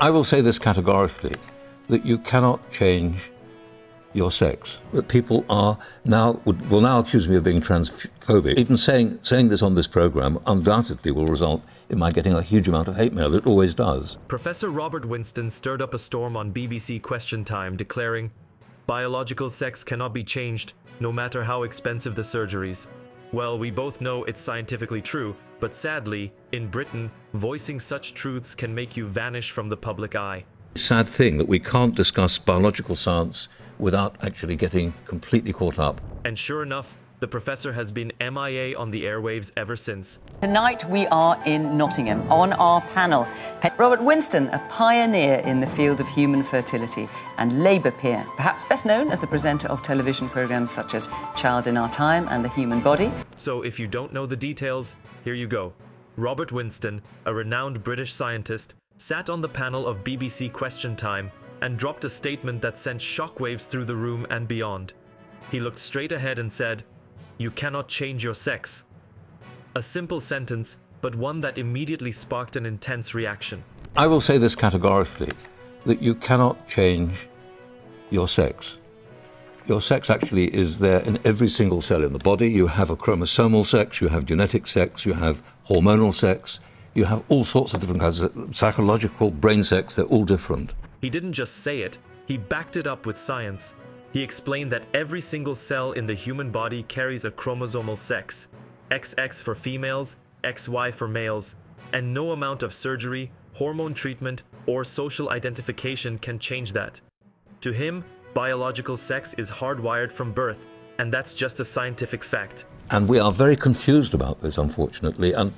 I will say this categorically, that you cannot change your sex. That people will now accuse me of being transphobic. Even saying this on this program undoubtedly will result in my getting a huge amount of hate mail. It always does. Professor Robert Winston stirred up a storm on BBC Question Time, declaring, "Biological sex cannot be changed, no matter how expensive the surgeries." Well, we both know it's scientifically true, but sadly, in Britain, voicing such truths can make you vanish from the public eye. Sad thing that we can't discuss biological science without actually getting completely caught up. And sure enough, the professor has been MIA on the airwaves ever since. Tonight we are in Nottingham. On our panel, Robert Winston, a pioneer in the field of human fertility and Labour peer, perhaps best known as the presenter of television programmes such as Child in Our Time and The Human Body. So if you don't know the details, here you go. Robert Winston, a renowned British scientist, sat on the panel of BBC Question Time and dropped a statement that sent shockwaves through the room and beyond. He looked straight ahead and said, "You cannot change your sex." A simple sentence, but one that immediately sparked an intense reaction. I will say this categorically, that you cannot change your sex. Your sex actually is there in every single cell in the body. You have a chromosomal sex, you have genetic sex, you have hormonal sex, you have all sorts of different kinds of psychological, brain sex, they're all different. He didn't just say it, he backed it up with science. He explained that every single cell in the human body carries a chromosomal sex, XX for females, XY for males, and no amount of surgery, hormone treatment, or social identification can change that. To him, biological sex is hardwired from birth, and that's just a scientific fact. And we are very confused about this, unfortunately, and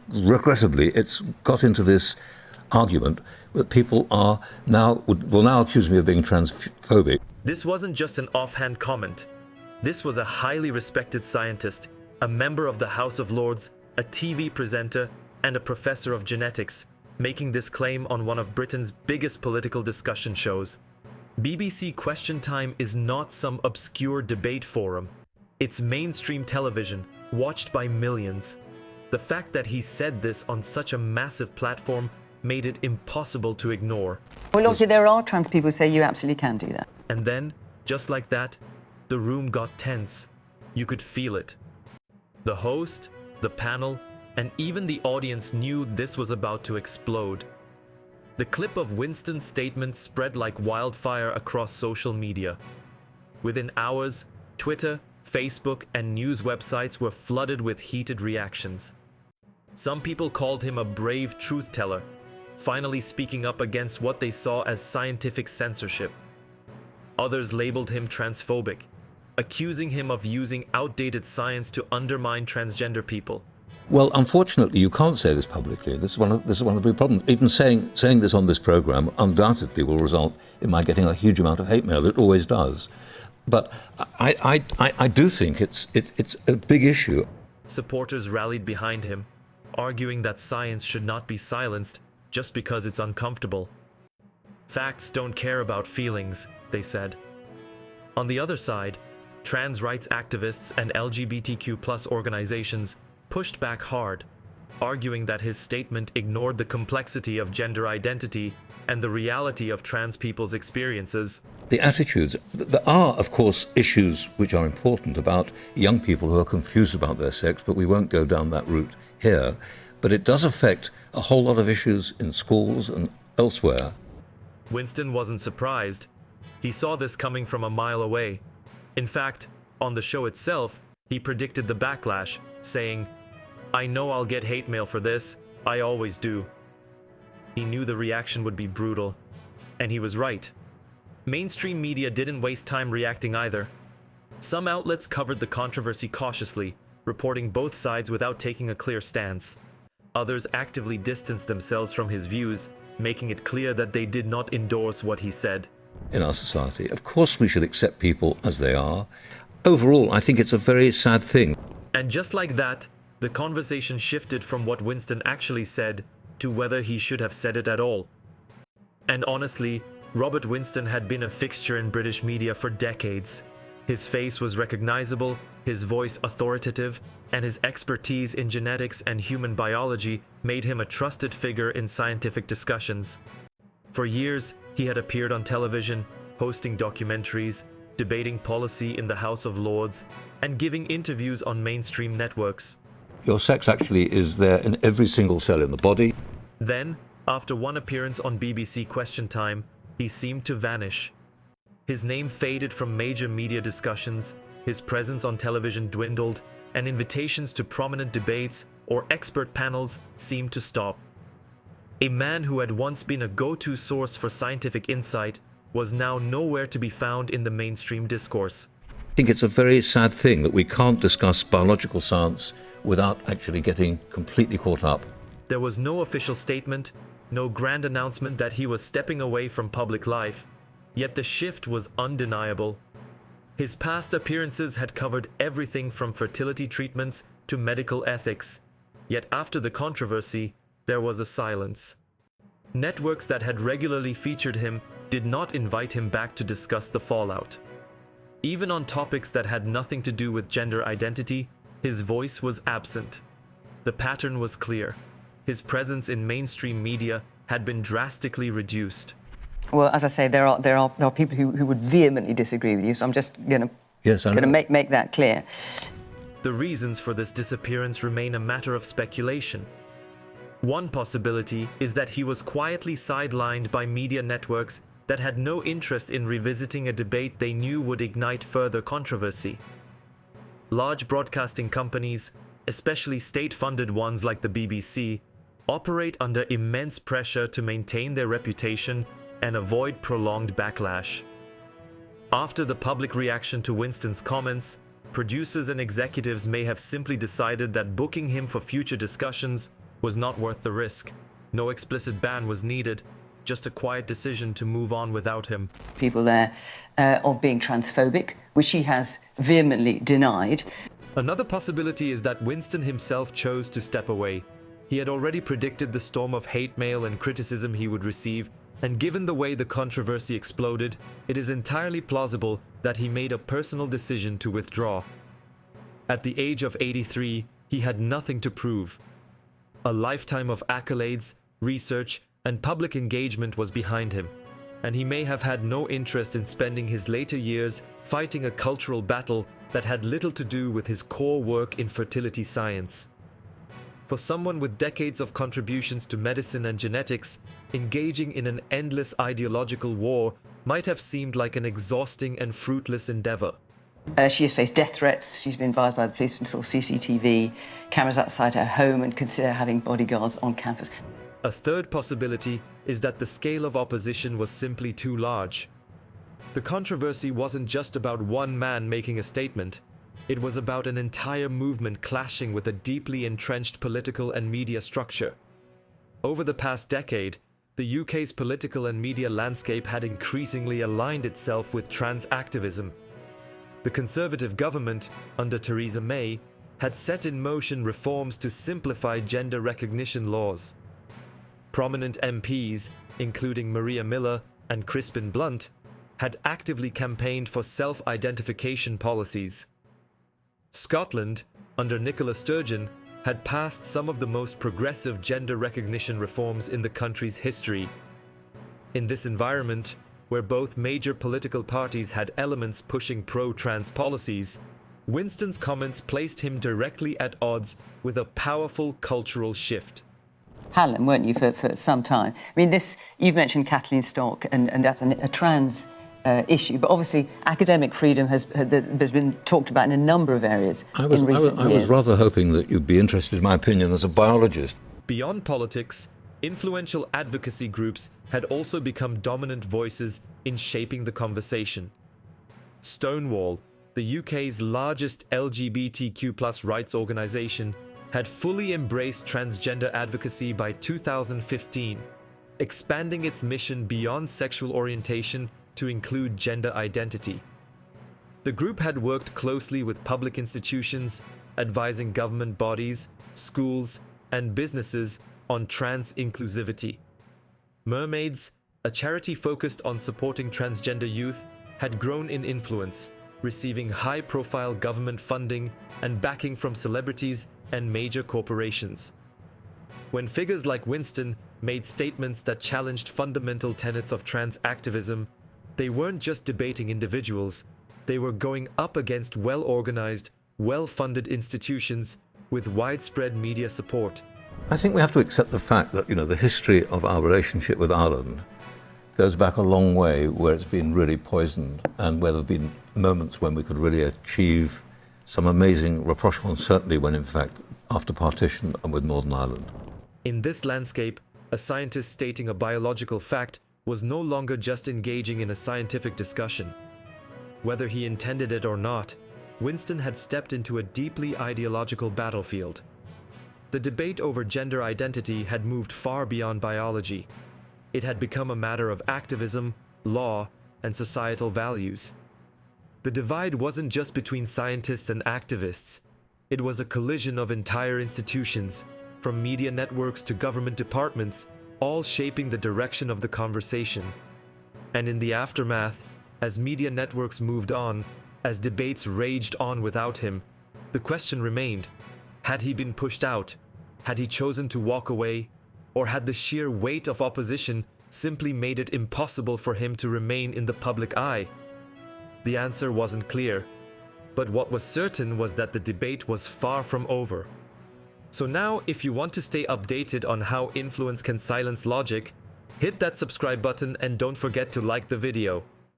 regrettably, it's got into this argument that people will now accuse me of being transphobic. This wasn't just an offhand comment. This was a highly respected scientist, a member of the House of Lords, a TV presenter, and a professor of genetics, making this claim on one of Britain's biggest political discussion shows. BBC Question Time is not some obscure debate forum. It's mainstream television, watched by millions. The fact that he said this on such a massive platform made it impossible to ignore. Well, obviously there are trans people who say you absolutely can do that. And then, just like that, the room got tense. You could feel it. The host, the panel, and even the audience knew this was about to explode. The clip of Winston's statement spread like wildfire across social media. Within hours, Twitter, Facebook, and news websites were flooded with heated reactions. Some people called him a brave truth-teller, finally speaking up against what they saw as scientific censorship. Others labeled him transphobic, accusing him of using outdated science to undermine transgender people. Well, unfortunately, you can't say this publicly. This is one of the big problems. Even saying this on this program undoubtedly will result in my getting a huge amount of hate mail. It always does. But I do think it's a big issue. Supporters rallied behind him, arguing that science should not be silenced just because it's uncomfortable. Facts don't care about feelings, they said. On the other side, trans rights activists and LGBTQ+ organizations pushed back hard, arguing that his statement ignored the complexity of gender identity and the reality of trans people's experiences. The attitudes, there are, of course, issues which are important about young people who are confused about their sex, but we won't go down that route here. But it does affect a whole lot of issues in schools and elsewhere. Winston wasn't surprised. He saw this coming from a mile away. In fact, on the show itself, he predicted the backlash, saying, "I know I'll get hate mail for this. I always do." He knew the reaction would be brutal, and he was right. Mainstream media didn't waste time reacting either. Some outlets covered the controversy cautiously, reporting both sides without taking a clear stance. Others actively distanced themselves from his views, making it clear that they did not endorse what he said. In our society, of course we should accept people as they are. Overall, I think it's a very sad thing. And just like that, the conversation shifted from what Winston actually said to whether he should have said it at all. And honestly, Robert Winston had been a fixture in British media for decades. His face was recognizable, his voice authoritative, and his expertise in genetics and human biology made him a trusted figure in scientific discussions. For years, he had appeared on television, hosting documentaries, debating policy in the House of Lords, and giving interviews on mainstream networks. Your sex actually is there in every single cell in the body. Then, after one appearance on BBC Question Time, he seemed to vanish. His name faded from major media discussions, his presence on television dwindled, and invitations to prominent debates or expert panels seemed to stop. A man who had once been a go-to source for scientific insight was now nowhere to be found in the mainstream discourse. I think it's a very sad thing that we can't discuss biological science without actually getting completely caught up. There was no official statement, no grand announcement that he was stepping away from public life, yet the shift was undeniable. His past appearances had covered everything from fertility treatments to medical ethics, yet after the controversy, there was a silence. Networks that had regularly featured him did not invite him back to discuss the fallout. Even on topics that had nothing to do with gender identity, his voice was absent. The pattern was clear. His presence in mainstream media had been drastically reduced. Well, as I say, there are people who would vehemently disagree with you, so I'm just going to make that clear. The reasons for this disappearance remain a matter of speculation. One possibility is that he was quietly sidelined by media networks that had no interest in revisiting a debate they knew would ignite further controversy. Large broadcasting companies, especially state-funded ones like the BBC, operate under immense pressure to maintain their reputation and avoid prolonged backlash. After the public reaction to Winston's comments, producers and executives may have simply decided that booking him for future discussions was not worth the risk. No explicit ban was needed, just a quiet decision to move on without him. People there of being transphobic, which he has vehemently denied. Another possibility is that Winston himself chose to step away. He had already predicted the storm of hate mail and criticism he would receive, and given the way the controversy exploded, it is entirely plausible that he made a personal decision to withdraw. At the age of 83, he had nothing to prove. A lifetime of accolades, research, and public engagement was behind him, and he may have had no interest in spending his later years fighting a cultural battle that had little to do with his core work in fertility science. For someone with decades of contributions to medicine and genetics, engaging in an endless ideological war might have seemed like an exhausting and fruitless endeavor. She has faced death threats. She's been advised by the police to install CCTV cameras outside her home and consider having bodyguards on campus. A third possibility is that the scale of opposition was simply too large. The controversy wasn't just about one man making a statement. It was about an entire movement clashing with a deeply entrenched political and media structure. Over the past decade, the UK's political and media landscape had increasingly aligned itself with trans activism. The Conservative government, under Theresa May, had set in motion reforms to simplify gender recognition laws. Prominent MPs, including Maria Miller and Crispin Blunt, had actively campaigned for self-identification policies. Scotland, under Nicola Sturgeon, had passed some of the most progressive gender recognition reforms in the country's history. In this environment, where both major political parties had elements pushing pro-trans policies, Winston's comments placed him directly at odds with a powerful cultural shift. Hallam, weren't you, for some time? I mean, you've mentioned Kathleen Stock, and that's a trans issue, but obviously academic freedom has been talked about in a number of areas in recent years. I was rather hoping that you'd be interested in my opinion as a biologist. Beyond politics, influential advocacy groups had also become dominant voices in shaping the conversation. Stonewall, the UK's largest LGBTQ+ rights organisation, had fully embraced transgender advocacy by 2015, expanding its mission beyond sexual orientation to include gender identity. The group had worked closely with public institutions, advising government bodies, schools, and businesses on trans inclusivity. Mermaids, a charity focused on supporting transgender youth, had grown in influence, receiving high-profile government funding and backing from celebrities and major corporations. When figures like Winston made statements that challenged fundamental tenets of trans activism, they weren't just debating individuals, they were going up against well-organized, well-funded institutions with widespread media support. I think we have to accept the fact that, the history of our relationship with Ireland goes back a long way, where it's been really poisoned and where there have been moments when we could really achieve some amazing rapprochement, certainly when in fact after partition and with Northern Ireland. In this landscape, a scientist stating a biological fact was no longer just engaging in a scientific discussion. Whether he intended it or not, Winston had stepped into a deeply ideological battlefield. The debate over gender identity had moved far beyond biology. It had become a matter of activism, law, and societal values. The divide wasn't just between scientists and activists. It was a collision of entire institutions, from media networks to government departments, all shaping the direction of the conversation. And in the aftermath, as media networks moved on, as debates raged on without him, the question remained: had he been pushed out? Had he chosen to walk away? Or had the sheer weight of opposition simply made it impossible for him to remain in the public eye? The answer wasn't clear, but what was certain was that the debate was far from over. So now, if you want to stay updated on how influence can silence logic, hit that subscribe button and don't forget to like the video.